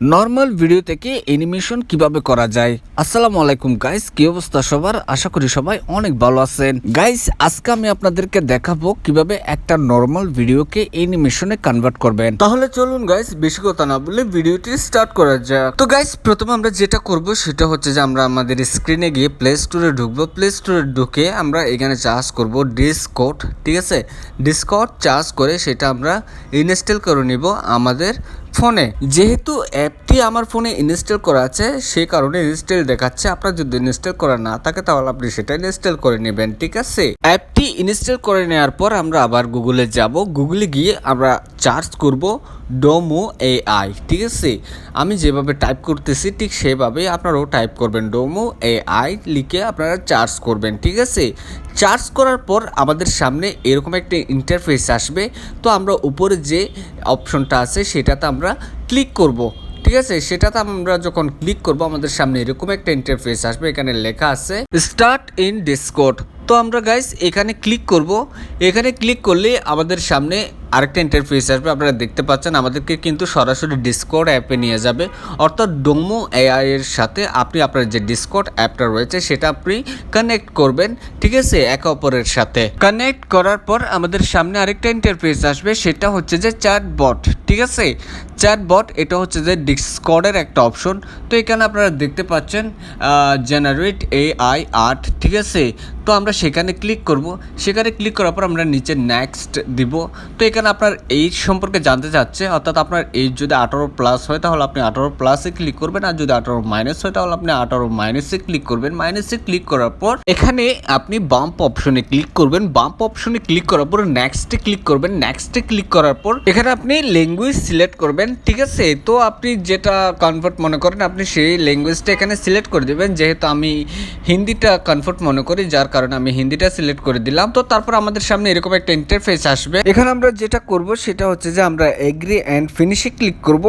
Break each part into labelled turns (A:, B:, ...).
A: Normal video থেকে animation কিভাবে করা যায়। আসসালামু আলাইকুম গাইস, কি অবস্থা সবার? আশা করি সবাই অনেক ভালো আছেন। গাইস, আজকে আমি আপনাদেরকে দেখাবো কিভাবে একটা নরমাল ভিডিওকে অ্যানিমেশনে কনভার্ট করবেন। তাহলে চলুন গাইস, বেশি কথা না বলে ভিডিওটি স্টার্ট করা যাক। তো গাইস, প্রথমে আমরা যেটা করব সেটা হচ্ছে যে আমরা আমাদের স্ক্রিনে গিয়ে প্লে স্টোরে ঢুকবো। প্লে স্টোরে ঢুকে আমরা এখানে চার্জ করব ডিসকর্ড, ঠিক আছে? ডিসকর্ড চার্জ করে সেটা আমরা ইনস্টল করে নিব আমাদের ফোনে। যেহেতু অ্যাপটি আমার ফোনে ইনস্টল করা আছে সেই কারণে ইনস্টল দেখাচ্ছে। আপনার যদি ইনস্টল করা না থাকে তাহলে আপনি সেটা ইনস্টল করে নেবেন, ঠিক আছে? অ্যাপটি ইনস্টল করে নেওয়ার পর আমরা আবার গুগলে যাব। গুগলে গিয়ে আমরা সার্চ করব DomoAi, ঠিক আছে? আমি যেভাবে টাইপ করতেছি ঠিক সেভাবেই আপনারাও টাইপ করবেন। DomoAi লিখে আপনারা সার্চ করবেন, ঠিক আছে? সার্চ করার পর আমাদের সামনে এরকম একটা ইন্টারফেস আসবে। তো আমরা উপরে যে অপশনটা আছে সেটাতে আমরা ক্লিক করব, ঠিক আছে? সেটাতে আমরা যখন ক্লিক করব আমাদের সামনে এরকম একটা ইন্টারফেস আসবে। এখানে লেখা আছে স্টার্ট ইন ডিসকর্ড। তো আমরা গাইস এখানে ক্লিক করব। এখানে ক্লিক করলে আমাদের সামনে আরেকটা ইন্টারফেস আসবে। আপনারা দেখতে পাচ্ছেন আমাদেরকে কিন্তু সরাসরি ডিসকর্ড অ্যাপে নিয়ে যাবে, অর্থাৎ DomoAi এর সাথে আপনি আপনার যে ডিসকর্ড অ্যাপটা রয়েছে সেটা আপনি কানেক্ট করবেন, ঠিক আছে? একে অপরের সাথে কানেক্ট করার পর আমাদের সামনে আরেকটা ইন্টারফেস আসবে, সেটা হচ্ছে যে চ্যাটবট, ঠিক আছে? চ্যাটবট এটা হচ্ছে যে ডিসকর্ডের একটা অপশন। তো এখানে আপনারা দেখতে পাচ্ছেন জেনারেট AI আর্ট, ঠিক আছে? তো আমরা সেখানে ক্লিক করব। সেখানে ক্লিক করার পর আমরা নিচে নেক্সট দিব। তো এখানে আপনার এইজ সম্পর্কে জানতে চাচ্ছে, অর্থাৎ আপনার এইজ যদি 18+ হয় তাহলে আপনি 18+এ ক্লিক করবেন, আর যদি 18- হয় তাহলে আপনি 18- ক্লিক করবেন। মাইনাসে ক্লিক করার পর এখানে আপনি বাম্প অপশনে ক্লিক করবেন। বাম্প অপশনে ক্লিক করার পর নেক্সটে ক্লিক করবেন। নেক্সটে ক্লিক করার পর এখানে আপনি ল্যাঙ্গুয়েজ সিলেক্ট করবেন, ঠিক আছে? তো আপনি যেটা কনভার্ট মনে করেন আপনি সেই ল্যাঙ্গুয়েজটা এখানে সিলেক্ট করে দেবেন। যেহেতু আমি হিন্দিটা কনভার্ট মনে করি, যার কারণে আমি হিন্দিটা সিলেক্ট করে দিলাম। তো তারপর আমাদের সামনে এরকম একটা ইন্টারফেস আসবে। এখানে আমরা যেটা করব সেটা হচ্ছে যে আমরা এগ্রি অ্যান্ড ফিনিশে ক্লিক করব।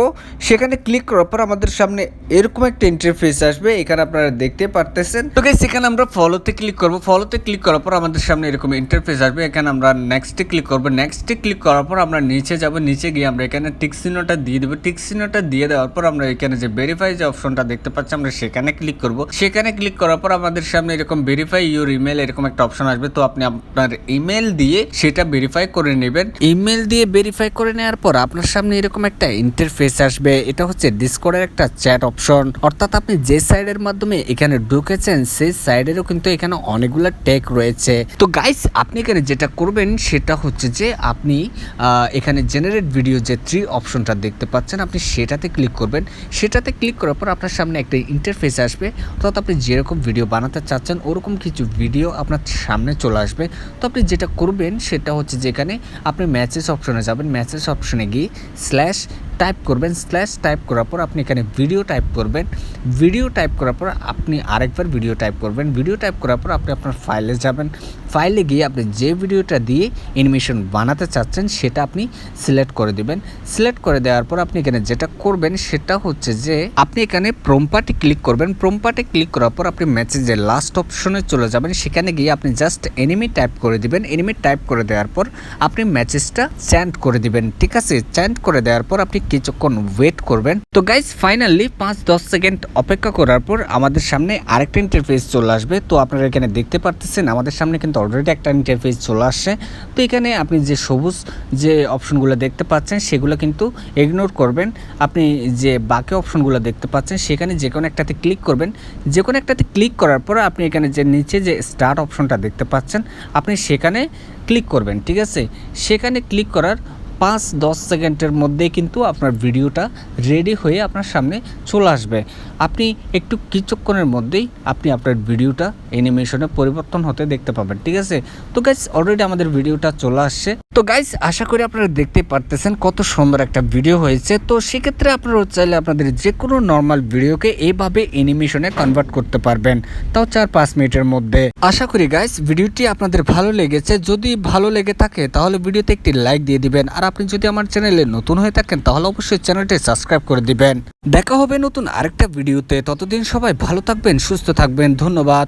A: সেখানে ক্লিক করার পর আমাদের সামনে এরকম একটা ইন্টারফেস আসবে। এখানে আপনারা দেখতে পারতেছেন। তো গাইস, এখানে আমরা ফলোতে ক্লিক করব। ফলোতে ক্লিক করার পর আমাদের সামনে এরকম ইন্টারফেস আসবে। এখানে আমরা নেক্সটে ক্লিক করব। নেক্সটে ক্লিক করার পর আমরা নিচে যাব। নিচে গিয়ে আমরা এখানে টিক চিহ্নটা দিয়ে দেবো। টিক চিহ্নটা দিয়ে দেওয়ার পর আমরা এখানে যে ভেরিফাই যে অপশনটা দেখতে পাচ্ছি আমরা সেখানে ক্লিক করব। সেখানে ক্লিক করার পর আমাদের সামনে এরকম ভেরিফাই ইউর ইমেল এরকম একটা অপশন আসবে। তো আপনি আপনার ইমেল দিয়ে সেটা ভেরিফাই করে নেবেন। ইমেল দিয়ে ভেরিফাই করে নেওয়ার পর আপনার সামনে এরকম একটা ইন্টারফেস আসবে। এটা হচ্ছে ডিসকর্ডের একটা চ্যাট অপশন, অর্থাৎ আপনি যে সাইডের মাধ্যমে এখানে ঢুকেছেন সেই সাইডেরও কিন্তু এখানে অনেকগুলো ট্যাগ রয়েছে। তো গাইস, আপনি এখানে যেটা করবেন সেটা হচ্ছে যে আপনি এখানে জেনারেট ভিডিও যে 3 অপশনটা দেখতে পাচ্ছেন আপনি সেটাতে ক্লিক করবেন। সেটাতে ক্লিক করার পর আপনার সামনে একটা ইন্টারফেস আসবে, অর্থাৎ আপনি যেরকম ভিডিও বানাতে চাচ্ছেন ওরকম কিছু ভিডিও আপনার সামনে চলে আসবে। তো আপনি যেটা করবেন সেটা হচ্ছে যে এখানে আপনি ম্যাচেস অপশনে যাবেন। ম্যাচেস অপশনে গিয়ে স্ল্যাশ টাইপ করবেন। স্ল্যাশ টাইপ করার পর আপনি এখানে ভিডিও টাইপ করবেন। ভিডিও টাইপ করার পর আপনি আরেকবার ভিডিও টাইপ করবেন। ভিডিও টাইপ করার পর আপনি আপনার ফাইলে যাবেন। ফাইলে গিয়ে আপনি যে ভিডিওটা দিয়ে অ্যানিমেশন বানাতে চাচ্ছেন সেটা আপনি সিলেক্ট করে দিবেন। সিলেক্ট করে দেওয়ার পর আপনি এখানে যেটা করবেন সেটা হচ্ছে যে আপনি এখানে প্রম্পটে ক্লিক করবেন। প্রম্পটে ক্লিক করার পর আপনি ম্যাচেজের লাস্ট অপশনে চলে যাবেন। সেখানে গিয়ে আপনি জাস্ট এনিমি টাইপ করে দিবেন। এনিমি টাইপ করে দেওয়ার পর আপনি ম্যাচেসটা চ্যান্ট করে দিবেন, ঠিক আছে? চ্যান্ট করে দেওয়ার পর আপনি কিছুক্ষণ ওয়েট করবেন। তো গাইস, ফাইনালি 5-10 সেকেন্ড অপেক্ষা করার পর আমাদের সামনে আরেকটা ইন্টারফেস চলে আসবে। তো আপনারা এখানে দেখতে পারতেছেন আমাদের সামনে কিন্তু অলরেডি একটা ইন্টারফেস চলে আসছে। তো এখানে আপনি যে সবুজ যে অপশনগুলো দেখতে পাচ্ছেন সেগুলো কিন্তু ইগনোর করবেন। আপনি যে বাকি অপশনগুলো দেখতে পাচ্ছেন সেখানে যে কোনো একটাতে ক্লিক করবেন। যে কোনো একটাতে ক্লিক করার পর আপনি এখানে যে নিচে যে স্টার্ট অপশনটা দেখতে পাচ্ছেন আপনি সেখানে ক্লিক করবেন, ঠিক আছে? সেখানে ক্লিক করার 5-10 সেকেন্ডের মধ্যে কিন্তু আপনার ভিডিওটা রেডি হয়ে আপনার সামনে চলে আসবে। আপনি একটু কিছুক্ষণের মধ্যেই আপনি আপনার ভিডিওটা অ্যানিমেশনে পরিবর্তন হতে দেখতে পাবেন, ঠিক আছে? তো গাইস, অলরেডি আমাদের ভিডিওটা চলে আসছে। তো গাইস, আশা করি আপনারা দেখতে পারতেছেন কত সুন্দর একটা ভিডিও হয়েছে। তো সেক্ষেত্রে আপনারা চাইলে আপনাদের যে কোনো নর্মাল ভিডিওকে এইভাবে অ্যানিমেশনে কনভার্ট করতে পারবেন, তাও 4-5 মিনিটের মধ্যে। আশা করি গাইস ভিডিওটি আপনাদের ভালো লেগেছে। যদি ভালো লেগে থাকে তাহলে ভিডিওতে একটি লাইক দিয়ে দিবেন। আর আপনি যদি আমার চ্যানেলে নতুন হয়ে থাকেন তাহলে অবশ্যই চ্যানেলটি সাবস্ক্রাইব করে দিবেন। দেখা হবে নতুন আরেকটা ভিডিওতে। ততদিন সবাই ভালো থাকবেন, সুস্থ থাকবেন। ধন্যবাদ।